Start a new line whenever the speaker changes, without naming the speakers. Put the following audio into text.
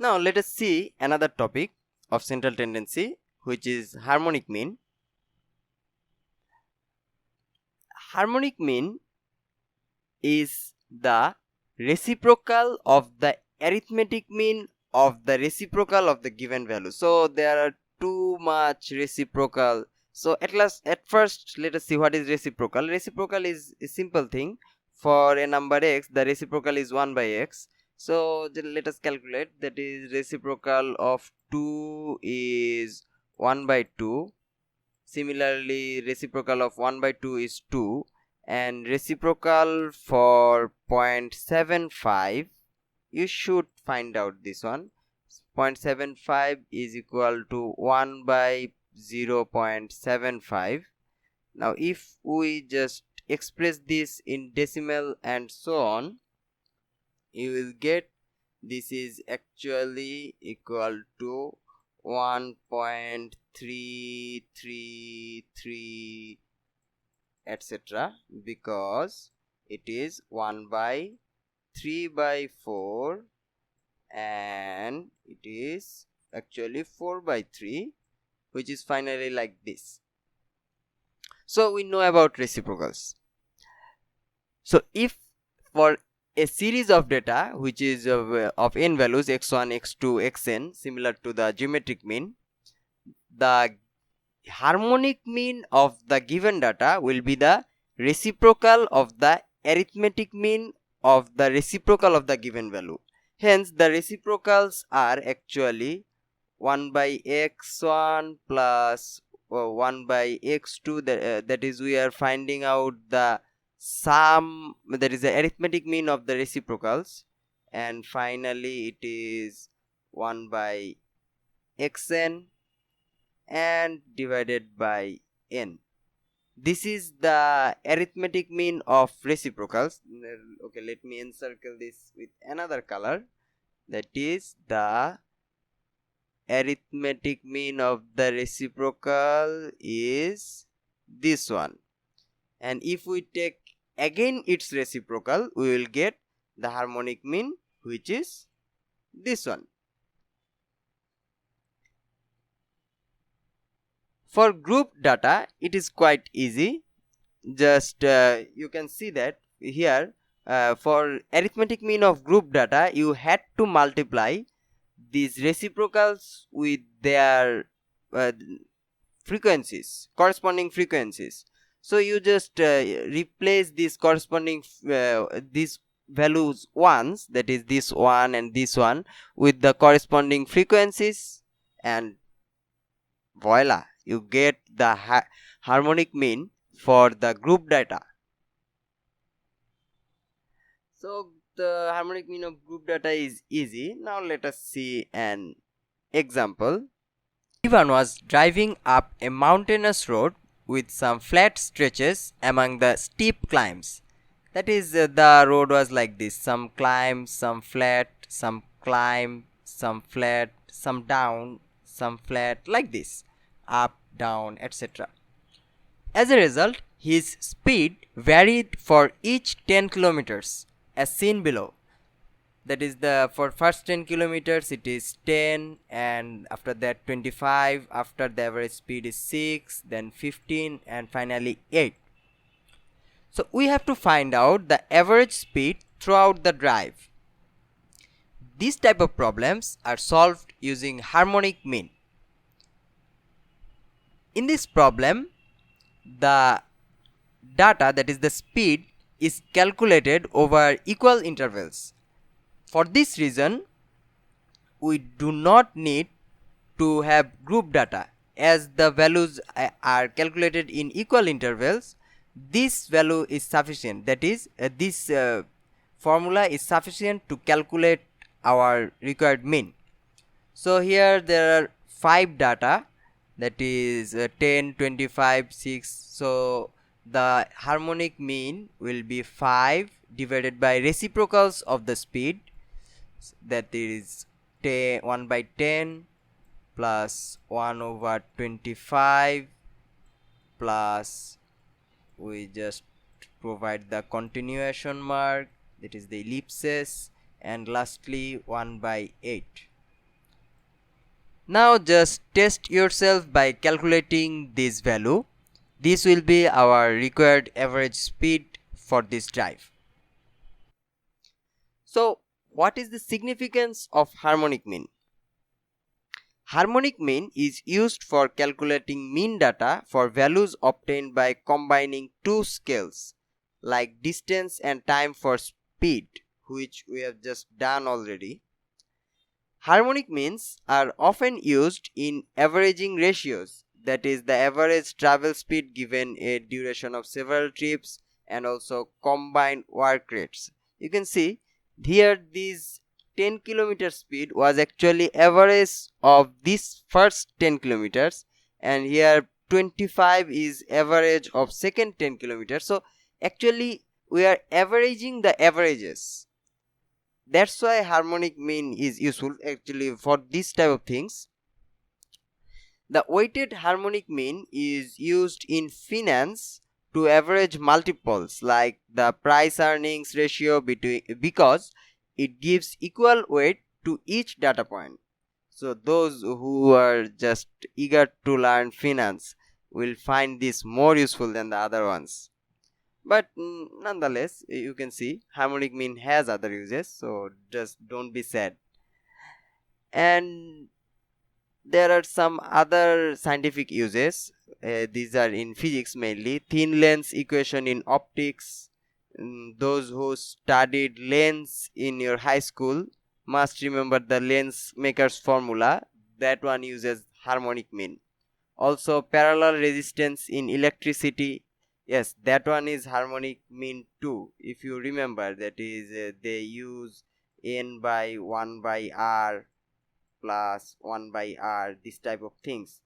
Now let us see another topic of central tendency, which is harmonic mean. Harmonic mean is the reciprocal of the arithmetic mean of the reciprocal of the given value. So there are too much reciprocal. So at first let us see what is reciprocal. Reciprocal is a simple thing. For a number x, the reciprocal is 1 by x. So let us calculate. That is reciprocal of 2 is 1 by 2. Similarly, reciprocal of 1 by 2 is 2, and reciprocal for 0.75, you should find out this one. 0.75 is equal to 1 by 0.75. Now if we just express this in decimal and so on, you will get this is actually equal to 1.333 etc., because it is 1 by 3 by 4 and it is actually 4 by 3, which is finally like this. So we know about reciprocals. So if for a series of data which is of n values x1, x2, xn, similar to the geometric mean, the harmonic mean of the given data will be the reciprocal of the arithmetic mean of the reciprocal of the given value. Hence the reciprocals are actually 1 by x1 plus 1 by x2, that is we are finding out the sum, that is the arithmetic mean of the reciprocals, and finally it is 1 by xn and divided by n. This is the arithmetic mean of reciprocals. Okay, let me encircle this with another color. That is the arithmetic mean of the reciprocal is this one. And if we take again its reciprocal, we will get the harmonic mean, which is this one. For group data, it is quite easy. Just you can see that here for arithmetic mean of group data, you had to multiply these reciprocals with their frequencies, corresponding frequencies. So you just replace these corresponding these values ones, that is this one and this one, with the corresponding frequencies, and voila, you get the harmonic mean for the group data. So the harmonic mean of group data is easy. Now let us see an example. Ivan was driving up a mountainous road with some flat stretches among the steep climbs. That is, the road was like this: some climb, some flat, some climb, some flat, some down, some flat, like this, up, down, etc. As a result, his speed varied for each 10 kilometers, as seen below. That is, for first 10 kilometers it is 10, and after that 25, after the average speed is 6, then 15, and finally 8. So we have to find out the average speed throughout the drive. These type of problems are solved using harmonic mean. In this problem, the data, that is the speed, is calculated over equal intervals. For this reason, we do not need to have group data, as the values are calculated in equal intervals. This value is sufficient, that is this formula is sufficient to calculate our required mean. So here there are 5 data, that is 10, 25, 6. So the harmonic mean will be 5 divided by reciprocals of the speed, that is 1 by 10 plus 1 over 25 plus, we just provide the continuation mark, that is the ellipses, and lastly 1 by 8. Now just test yourself by calculating this value. This will be our required average speed for this drive. So what is the significance of harmonic mean? Harmonic mean is used for calculating mean data for values obtained by combining two scales like distance and time for speed, which we have just done already. Harmonic means are often used in averaging ratios, that is the average travel speed given a duration of several trips, and also combined work rates. You can see here this 10 kilometer speed was actually average of this first 10 kilometers, and here 25 is average of second 10 kilometers. So actually we are averaging the averages. That's why harmonic mean is useful actually for this type of things. The weighted harmonic mean is used in finance to average multiples like the price earnings ratio between, because it gives equal weight to each data point. So those who are just eager to learn finance will find this more useful than the other ones. But nonetheless, you can see harmonic mean has other uses, so just don't be sad. And there are some other scientific uses. These are in physics mainly. Thin lens equation in optics. Those who studied lens in your high school must remember the lens maker's formula. That one uses harmonic mean. Also parallel resistance in electricity. Yes, that one is harmonic mean too. If you remember, that is they use n by 1 by r plus 1 by r, this type of things.